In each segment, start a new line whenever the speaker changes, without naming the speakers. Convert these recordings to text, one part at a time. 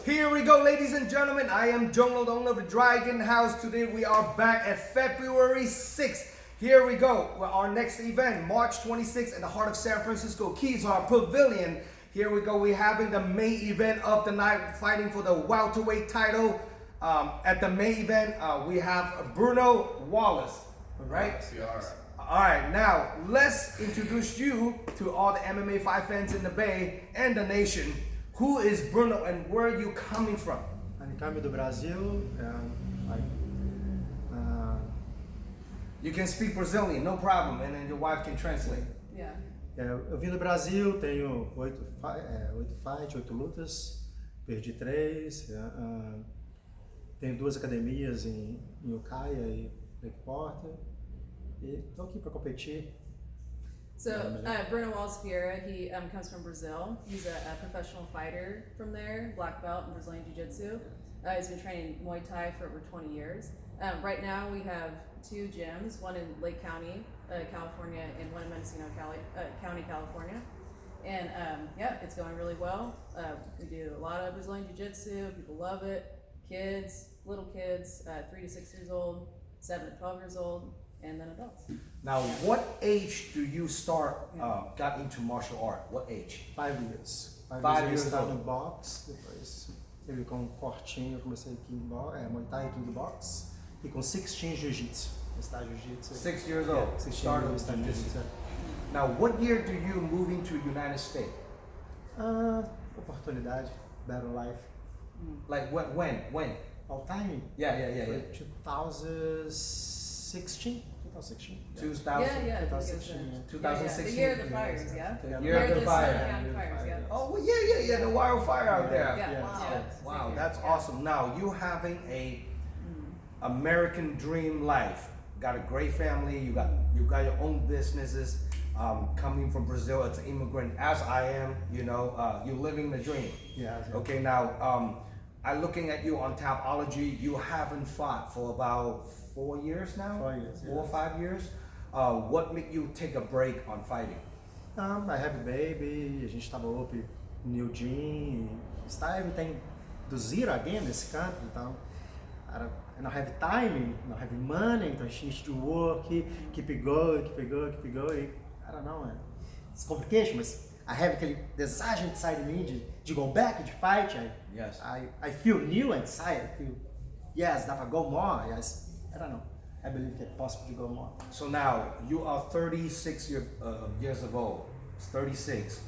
Here we go, ladies and gentlemen. I am Zhong, the owner of the Dragon House. Today we are back at February 6th. Here we go. Well, our next event, March 26th, in the heart of San Francisco, Keys, our pavilion. Here we go. We're having the main event of the night, fighting for the welterweight title. At the main event, we have Bruno Walace, right? All right, now let's introduce you to all the MMA fight fans in the Bay and the nation. Who is Bruno and where are you coming from?
I'm coming do Brasil.
You can speak Brazilian, no problem, and then your wife can translate.
Yeah. Eu vim do Brasil, tenho 8 fights, 8 lutas, perdi 3. Tenho 2 academias em Ucaia e Lake Porter. E estou aqui para competir.
So Bruno Walace Pre, he comes from Brazil. He's a professional fighter from there, black belt in Brazilian Jiu-Jitsu. He's been training Muay Thai for over 20 years. Right now we have 2 gyms, one in Lake County, California, and one in Mendocino County, California. And yeah, it's going really well. We do a lot of Brazilian Jiu-Jitsu. People love it. Kids, little kids, 3 to 6 years old, 7 to 12 years old, and then adults.
Now, what age do you got into martial art? What age?
5 years.
5 years
eu estava
old.
no boxe, depois eu com fortinho, eu comecei aqui em Muay Thai e kickbox. E com 16 jiu-jitsu. Está jiu-jitsu.
6 years old.
Yeah, 16
Started
years
with jiu-jitsu.
jiu-jitsu.
Now, what year do you move into United States?
Oportunidade, better life.
Like when?
All time?
Yeah.
Foi 2016. 2016.
2000.
Yeah,
2016.
2016.
The year of the fires, yeah?
The year of the fire.
County fires, yeah.
Oh, well, yeah, the wildfire out there.
Yeah.
Wow, that's awesome. Now, you having a American dream life. Got a great family, you got your own businesses, coming from Brazil as an immigrant, as I am, you're living the dream.
Yeah.
Okay, now, I'm looking at you on Tapology. You haven't fought for about 4 years now?
4 years,
4 or 5 years? What made you take a break on fighting?
I have a baby, a gente estava up new gym, está everything do zero again nesse canto, então I don't have time, don't have money, então a gente do work, keep it going, e I don't know, it's complication, mas I have aquele desejo inside me de go back, de fight,
Yes.
I feel new inside, I feel, yes, dá pra go more, yes, I don't know, I believe it's possible to go more.
So now, you are 36 years of old, 36.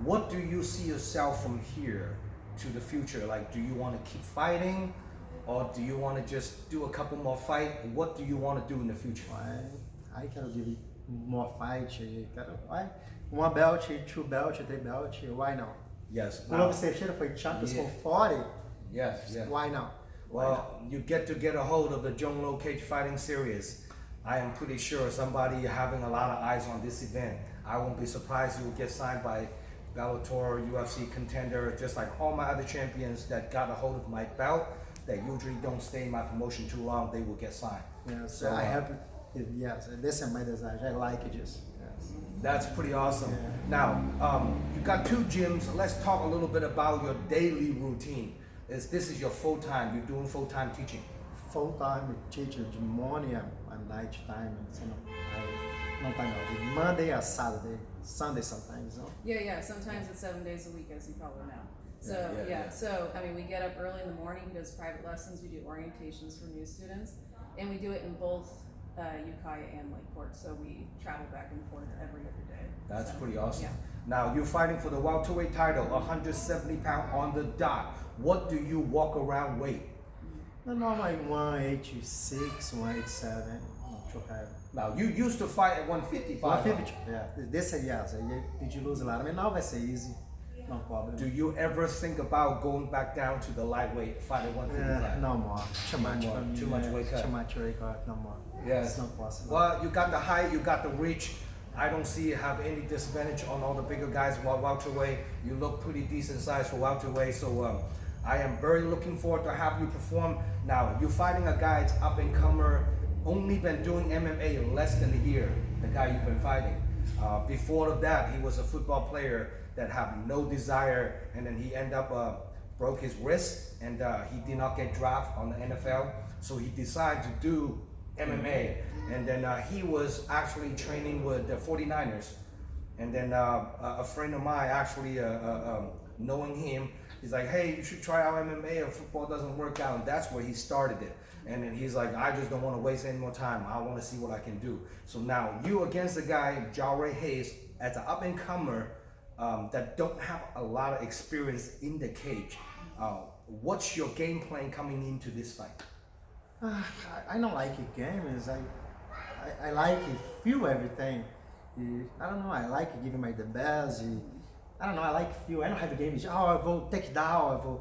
What do you see yourself from here to the future? Like, do you want to keep fighting? Or do you want to just do a couple more fights? What do you want to do in the future?
I quero give more fight, quero, uma belt, 2 belt, 3 belt, why not?
Yes.
O Lopes Teixeira foi champions com 40.
Yes.
Why not?
Well, you get a hold of the Zhong Cage Fighting Series. I am pretty sure somebody having a lot of eyes on this event. I won't be surprised you will get signed by Bellator, UFC contender, just like all my other champions that got a hold of my belt that usually don't stay in my promotion too long, they will get signed.
Yes,
So
I have, yes, this is my desire. I like this. Yes.
That's pretty awesome.
Yeah.
Now, you got 2 gyms. Let's talk a little bit about your daily routine. This is your full time. You're doing full time teaching.
Full time teacher de morning and night time. No time off. Monday or Saturday, Sunday sometimes. No?
Yeah. Sometimes it's 7 days a week, as you probably know. So
Yeah.
So I mean, we get up early in the morning. He does private lessons. We do orientations for new students, and we do it in both Ukiah and Lakeport. So we travel back and forth every other day.
That's
So,
pretty awesome.
Yeah.
Now, you're fighting for the welterweight title, 170 pound on the dot. What do you walk around weight?
Normally 186, 187. Not too heavy.
Now, you used to fight at 155.
150. Yeah. This yes. I did lose a lot. I mean, now vai ser easy. No problem.
Do you ever think about going back down to the lightweight, fight at 155?
No more. Too much
more.
for me.
Too much weight cut.
Too much weight cut. No more.
Yes.
It's not possible.
Well, you got the height, you got the reach. I don't see you have any disadvantage on all the bigger guys in welterweight. You look pretty decent size for welterweight, so I am very looking forward to have you perform. Now, you're fighting a guy that's up and comer, only been doing MMA less than a year, the guy you've been fighting. Before that, he was a football player that had no desire, and then he ended up broke his wrist, and he did not get drafted on the NFL. So he decided to do MMA, and then he was actually training with the 49ers. And then a friend of mine actually knowing him, he's like, hey, you should try out MMA if football doesn't work out. And that's where he started it. And then he's like, I just don't want to waste any more time. I want to see what I can do. So now you against the guy, Jarrell Hayes, as an up-and-comer that don't have a lot of experience in the cage. What's your game plan coming into this fight?
I don't like a game. I like feel everything. I don't know. I like giving my the best. I don't know. I like feel. I don't have a game. I will take down.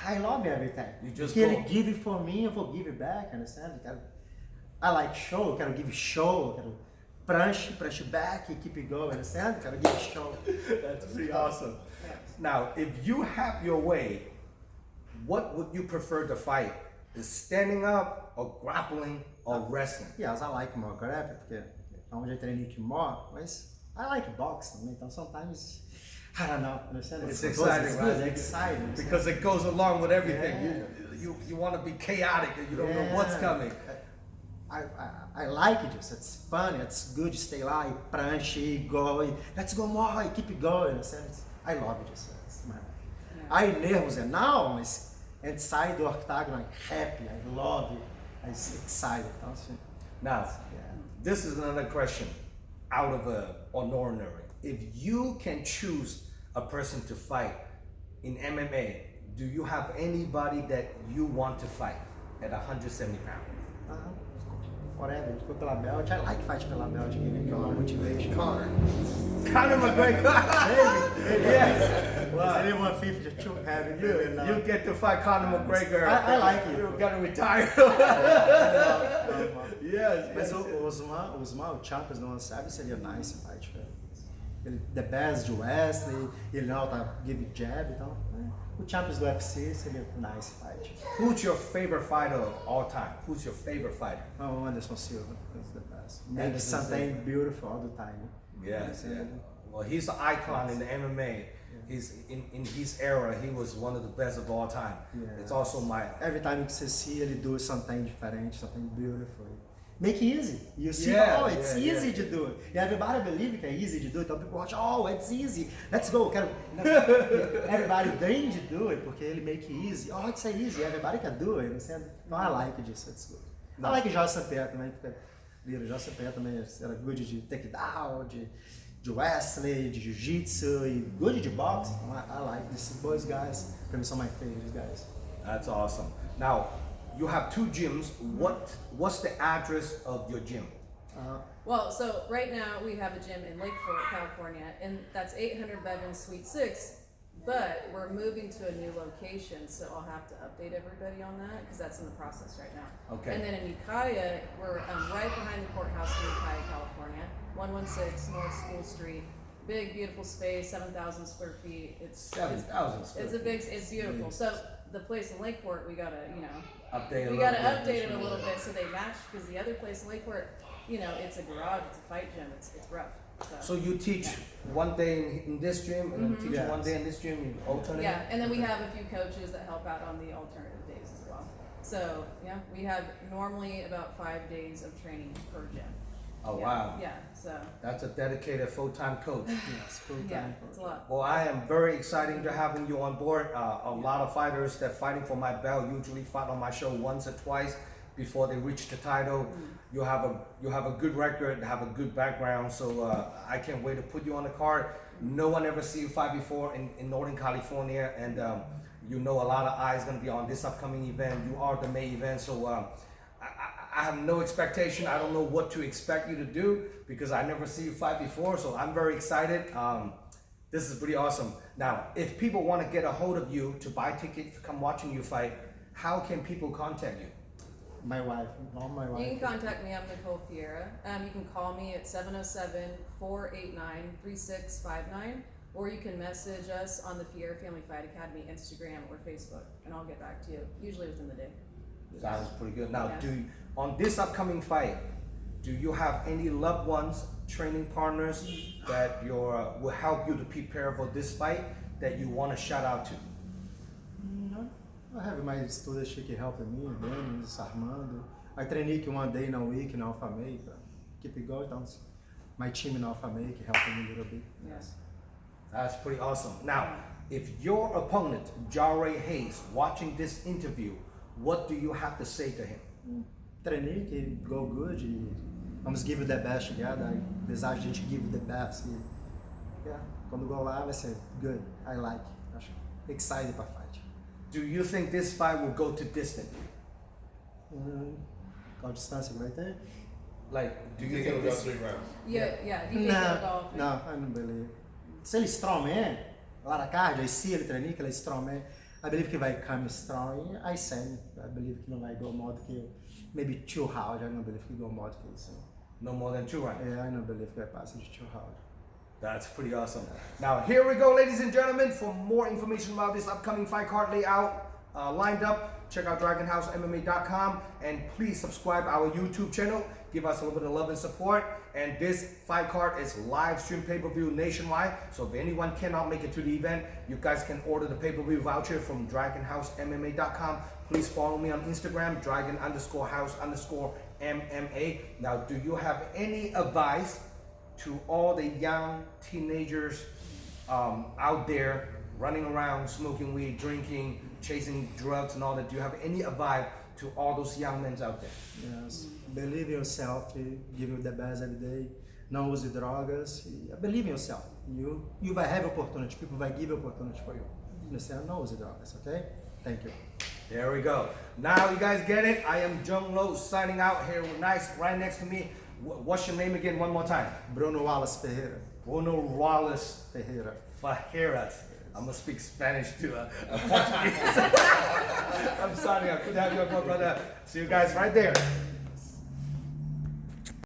I love everything.
You just
ele give it for me, eu vou give it back. Understand? I like show. Eu quero give show. Eu quero punch back, keep it going. Understand? Eu quero give show.
That's pretty awesome. Now, if you have your way, what would you prefer to fight? Is standing up, or grappling, or wrestling?
Yes, I like more grappling, porque é onde eu treinei que more, mas I like boxing também, então sometimes, I don't know, understand?
It's exciting, right?
It's exciting.
Because it goes along with everything.
Yeah.
You want to be chaotic, and you don't know what's coming.
I like it, just it's fun, it's good to stay lá, punch, go, let's go more, keep it going, understand? I love it, just it's my life. I nervous now, mas inside the octagon, I'm happy, I love it, I'm excited.
Now, this is another question out of an ordinary. If you can choose a person to fight in MMA, do you have anybody that you want to fight at 170 pounds?
Whatever, if you go pela belt, I like fight pela belt, give me a motivation.
Conor McGregor.
Yes. Well, ele 150 too heavy.
You get to fight Conor McGregor.
I like it.
You're gonna retire. Yes.
Mas o Champions não sabe, seria nice fight, velho. Ele the best de wrestling, ele não tá give jab, então. O Champions do UFC seria nice fight.
Who's your favorite fighter of all time? Who's your favorite fighter?
Oh, Anderson Silva. That's the best. Make something beautiful all the time.
Yes, yeah. Well, he's an icon in the MMA. He's in his era. He was one of the best of all time.
Yeah.
It's also my.
Every time que você see ele do something different, something beautiful. Make it easy. You see, it's easy to do. And everybody believe it's easy to do. Então people watch, it's easy. Let's go. Everybody dream to do it porque ele make it easy. Oh, it's easy. Everybody can do it. Então I like this. It's good. I like Jorge Sampaio também. Jorge Sampaio também era good de takedown, de wrestling, de jiu-jitsu e good de boxe. I like these boys guys. Pra mim são my favorite guys.
That's awesome. Now, you have two gyms. What's the address of your gym?
Well, so right now we have a gym in Lakeport, California, and that's 800 Bevins Suite 6, but we're moving to a new location, so I'll have to update everybody on that because that's in the process right now.
Okay.
And then in Ukiah, we're right behind the courthouse in Ukiah, California, 116 North School Street. Big, beautiful space, 7,000 square feet.
7,000 square
It's a big, it's beautiful. So the place in Lakeport, we gotta,
update.
we gotta update it a little bit so they match because the other place in Lakeport, it's a garage, it's a fight gym, it's rough.
So you teach one day in this gym and then teach one day in this gym, you alternate?
Yeah, and then we have a few coaches that help out on the alternative days as well. So we have normally about 5 days of training per gym.
Oh, wow.
Yeah, so.
That's a dedicated full-time coach.
Yes, full-time.
Yeah, it's a lot.
Well, I am very excited to having you on board. A lot of fighters that fighting for my belt usually fight on my show once or twice before they reach the title. You have a good record, have a good background, so I can't wait to put you on the card. No one ever see you fight before in Northern California, and a lot of eyes gonna be on this upcoming event. You are the main event, so I have no expectation. I don't know what to expect you to do because I never see you fight before, so I'm very excited. This is pretty awesome. Now, if people want to get a hold of you to buy tickets to come watching you fight, how can people contact you?
My wife, not my wife.
You can contact me, I'm Nicole Fiera. You can call me at 707-489-3659, or you can message us on the Fiera Family Fight Academy Instagram or Facebook, and I'll get back to you, usually within the day.
Sounds pretty good. Now, on this upcoming fight, do you have any loved ones, training partners that will help you to prepare for this fight that you want to shout out to?
I have my students que helping me, Denis, Armando. I trainei que one day na week na Alpha May, keep it going. Então, my team na Alpha May que helping me a little bit.
Yes.
That's pretty awesome. Now, if your opponent, Jarrell Hayes, watching this interview, what do you have to say to him?
Treinei que go good e vamos give it the best together. Apesar de a gente give it the best. E, yeah, quando go lá vai ser good. I like. Acho excited para fight.
Do you think this fight will go to distance?
Qual distância que vai ter?
Like, do
You
you
think it'll
think
go
this?
3 rounds?
Yeah. Do you think it'll go?
No, I don't believe. Se ele é strongman, lá na card, I see ele treinando que ele é strongman, I believe que vai come strong. I say, I believe que não vai go more do que maybe 2 rounds. I don't believe que go more do que isso.
No more than 2 rounds.
Yeah, I don't believe que vai passar de 2 rounds.
That's pretty awesome. Now, here we go, ladies and gentlemen. For more information about this upcoming fight card layout, lined up, check out DragonHouseMMA.com and please subscribe our YouTube channel. Give us a little bit of love and support. And this fight card is live stream pay-per-view nationwide. So if anyone cannot make it to the event, you guys can order the pay-per-view voucher from DragonHouseMMA.com. Please follow me on Instagram, Dragon_House_MMA. Now, do you have any advice to all the young teenagers out there running around, smoking weed, drinking, chasing drugs and all that? Do you have any advice to all those young men out there?
Yes. Believe in yourself, give you the best every day. Não use drogas. Believe in yourself. You vai have opportunity. People vai give opportunity for you. Understand? Não use drogas, okay? Thank you.
There we go. Now you guys get it. I am Zhong signing out here nice right next to me. What's your name again one more time?
Bruno Walace Ferreira.
Bruno Walace
Ferreira.
Fajeras. I'm gonna speak Spanish to a Portuguese. I'm sorry, I couldn't have you, brother. See you guys right there.